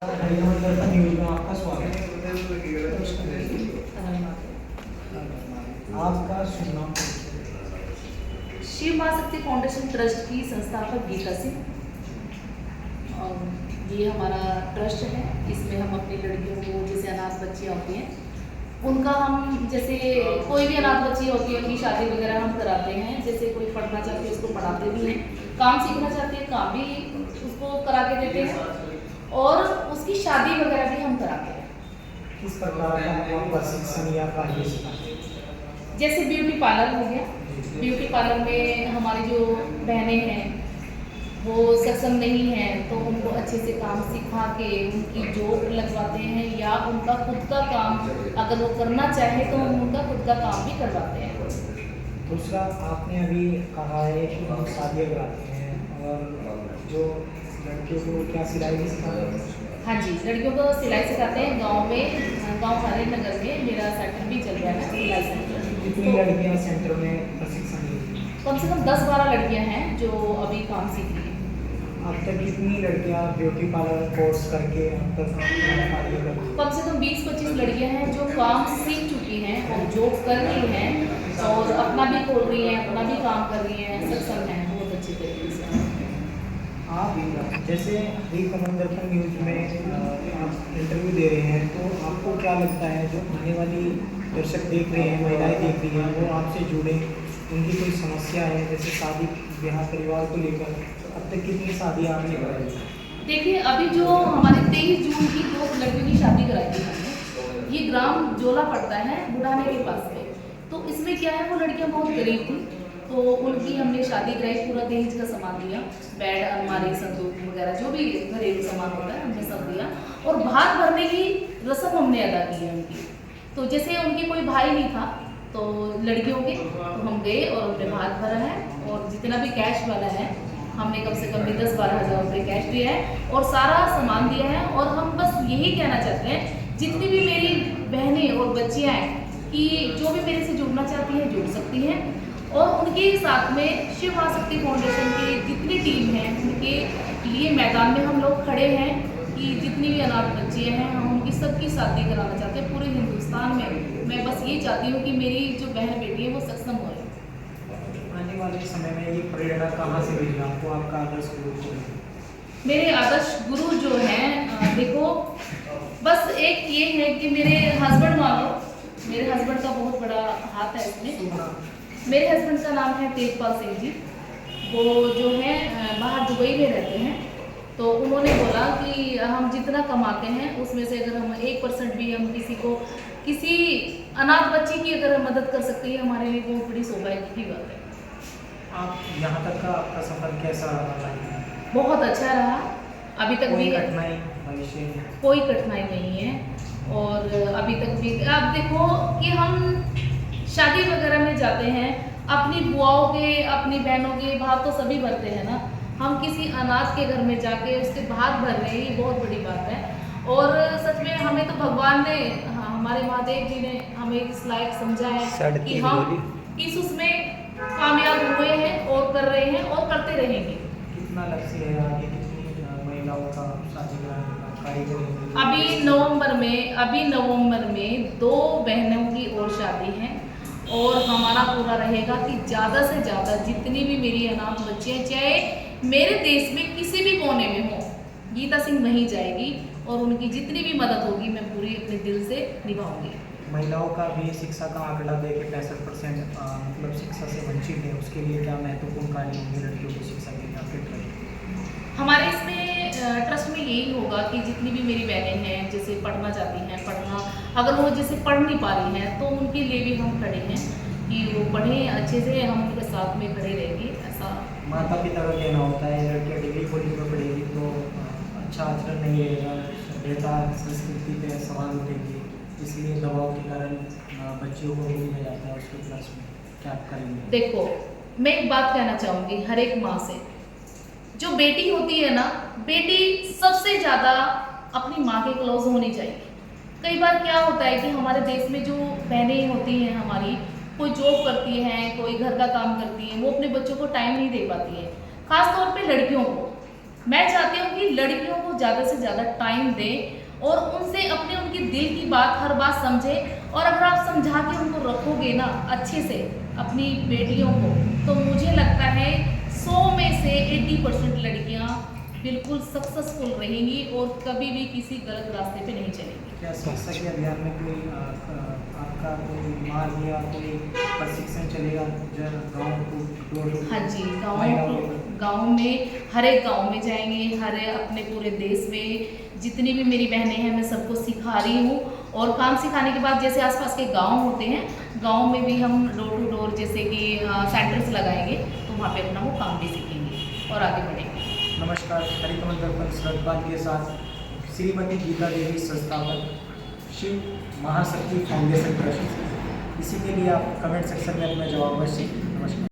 News में आपका स्वागत है। आपका शुभ नाम? शिव मां शक्ति फाउंडेशन ट्रस्ट की संस्थापक गीता सिंह। और ये हमारा ट्रस्ट है। इसमें हम अपनी लड़कियों को, जैसे अनाथ बच्चियाँ होती हैं, उनका हम जैसे कोई भी अनाथ बच्ची होती है उनकी शादी वगैरह हम कराते हैं। जैसे कोई पढ़ना चाहती है उसको पढ़ाते भी हैं, काम सीखना चाहती है काम भी उसको करा के देते हैं, और उसकी शादी वगैरह भी हम कराते हैं। किस प्रकार का प्रशिक्षण या कार्य सिखाते हैं? जैसे ब्यूटी पार्लर हो गया, ब्यूटी पार्लर में हमारी जो बहनें हैं वो सक्षम नहीं है तो उनको अच्छे से काम सिखा के उनकी जॉब लगवाते हैं, या उनका खुद का काम अगर वो करना चाहे तो हम उनका खुद का काम भी करवाते हैं। दूसरा, आपने अभी कहा है कि हम शादियाँ कराते हैं, और जो लड़कियों को क्या सिलाई भी सिखाते हैं? हाँ जी, लड़कियों को सिलाई सिखाते हैं। गांव में, गांव हरे नगर में मेरा सेंटर भी चल रहा है सिलाई सेंटर। कितनी लड़कियाँ सेंटर में प्रशिक्षण लेती हैं? कम से कम 10-12 लड़कियां हैं जो अभी काम सीख रही हैं। अब तक कितनी लड़कियाँ ब्यूटी पार्लर कोर्स करके अब तक कार्य कर रही हैं? कम से कम 20-25 लड़कियां हैं जो काम सीख चुकी हैं और जॉब कर रही हैं, और अपना भी खोल रही हैं, अपना भी काम कर रही हैं, सक्षम हैं बहुत अच्छी तरीके से। आप जैसे अभी कमल दर्पण न्यूज में आप इंटरव्यू दे रहे हैं, तो आपको क्या लगता है जो आने वाली दर्शक देख रहे हैं, महिलाएं देख रही हैं, वो आपसे जुड़े, उनकी कोई समस्या है जैसे शादी ब्याह परिवार को लेकर, अब तक कितनी शादी आपने कराई? देखिए, अभी जो हमारे 23 जून की 2 लड़कियों की शादी कराई थी हमने, ये ग्राम जोला पड़ता है बुढ़ाने के पास में। तो इसमें क्या है, वो लड़कियां बहुत गरीब थी, तो उनकी हमने शादी कराई, पूरा दहेज का सामान दिया, बेड, अलमारी, संदूक वगैरह जो भी घरेलू सामान होता है हमने सब दिया, और भात भरने की रस्म हमने अदा की है उनकी। तो जैसे उनके कोई भाई नहीं था तो लड़कियों के, तो हम गए और हमने भात भरा है, और जितना भी कैश वाला है हमने कम से कम भी 10-12 हज़ार रुपये कैश दिया है और सारा सामान दिया है। और हम बस यही कहना चाहते हैं, जितनी भी मेरी बहनें और बच्चियाँ हैं कि जो भी मेरे से जुड़ना चाहती हैं जुड़ सकती हैं, और उनके साथ में शिव मां शक्ति फाउंडेशन की जितनी टीम है उनके लिए मैदान में हम लोग खड़े हैं कि जितनी भी अनाथ बच्चियाँ हैं हम उनकी सबकी शादी कराना चाहते हैं पूरे हिंदुस्तान में। मैं बस ये चाहती हूँ कि मेरी जो बहन बेटी है वो सक्षम हो। आने वाले समय में ये प्रेरणा कहाँ से मिली आपको, आपका आदर्श गुरु कौन है? मेरे आदर्श गुरु जो हैं, देखो बस एक ये है कि मेरे हस्बैंड मान लो, मेरे हस्बैंड का बहुत बड़ा हाथ है इसमें। मेरे हस्बैंड का नाम है तेजपाल सिंह जी। वो जो है बाहर दुबई में रहते हैं, तो उन्होंने बोला कि हम जितना कमाते हैं उसमें से अगर हम 1% भी हम किसी को, किसी अनाथ बच्ची की अगर हम मदद कर सकते हैं हमारे लिए बहुत बड़ी सौभाग्य की बात है। आप यहाँ तक का आपका सफर कैसा रहा? बहुत अच्छा रहा। अभी तक भी कठिनाई भविष्य में? कोई कठिनाई नहीं है, और अभी तक भी आप देखो कि हम शादी वगैरह में जाते हैं, अपनी बुआओं के, अपनी बहनों के भाव तो सभी भरते हैं ना, हम किसी अनाथ के घर में जाके उसके भाग भर रहे हैं, ये बहुत बड़ी बात है। और सच में हमें तो भगवान ने, हमारे महादेव जी ने हमें इस लायक समझा है कि हम इस उसमें कामयाब हुए हैं और कर रहे हैं और करते रहेंगे। कितना लक्ष्य है आगे, कितनी महिलाओं का शादी कराने का कार्य करेंगे? अभी नवंबर में 2 बहनों की और शादी है, और हमारा पूरा रहेगा कि ज़्यादा से ज़्यादा जितनी भी मेरी अनाथ बच्चियाँ, चाहे मेरे देश में किसी भी कोने में हो, गीता सिंह वहीं जाएगी और उनकी जितनी भी मदद होगी मैं पूरी अपने दिल से निभाऊंगी। महिलाओं का भी शिक्षा का आंकड़ा दे के 65% मतलब शिक्षा से वंचित है, उसके लिए क्या महत्वपूर्ण कार्य होंगे लड़कियों की शिक्षा के लिए आपके ट्रस्ट? हमारे इसमें ट्रस्ट में यही होगा कि जितनी भी मेरी बहनें हैं जैसे पढ़ना चाहती हैं, पढ़ना अगर वो जैसे पढ़ नहीं पा रही हैं तो उनके लिए भी हम खड़े हैं कि वो पढ़ें अच्छे से, हम उनके साथ में खड़े रहेंगे। ऐसा माता पिता का कहना होता है लड़कियाँ डिग्री कॉलेज में पढ़ेगी तो अच्छा आचरण नहीं रहेगा, सभ्यता संस्कृति पे सवाल उठेगी, इसलिए दबाव के कारण बच्चियों को भी लिया जाता है उसके क्लास में, क्या आप करेंगे? देखो, मैं एक बात कहना चाहूँगी हर एक माँ से, जो बेटी होती है ना, बेटी सबसे ज़्यादा अपनी माँ के क्लोज होनी चाहिए। कई बार क्या होता है कि हमारे देश में जो बहनें होती हैं हमारी, कोई जॉब करती हैं, कोई घर का काम करती हैं, वो अपने बच्चों को टाइम नहीं दे पाती है, खास तौर पे लड़कियों को। मैं चाहती हूँ कि लड़कियों को ज़्यादा से ज़्यादा टाइम दें और उनसे अपने उनकी दिल की बात हर बात समझें। और अगर आप समझा के उनको रखोगे ना अच्छे से अपनी बेटियों को, तो मुझे लगता है 100 में से 80% लड़कियाँ बिल्कुल सक्सेसफुल रहेंगी और कभी भी किसी गलत रास्ते पे नहीं चलेंगी। क्या शिक्षा के अभियान में कोई आपका कोई मार्ग या कोई प्रशिक्षण चलेगा गाँव को डोर टू हाँ जी, महिलाओं को? गाँव में हर एक गाँव में जाएंगे, हर अपने पूरे देश में जितनी भी मेरी बहनें हैं मैं सबको सिखा रही हूँ। और काम सिखाने के बाद जैसे आसपास के गांव होते हैं, गांव में भी हम डोर टू डोर जैसे कि सेंटर्स लगाएंगे, तो वहाँ पे अपना वो काम भी सीखेंगे और आगे बढ़ेंगे। नमस्कार, हरिकमल दर्पण श्रद्धांजलि के साथ श्रीमती गीता देवी, संस्थापक शिव महाशक्ति फाउंडेशन ट्रस्ट। इसी के लिए आप कमेंट सेक्शन में अपना जवाब अवश्य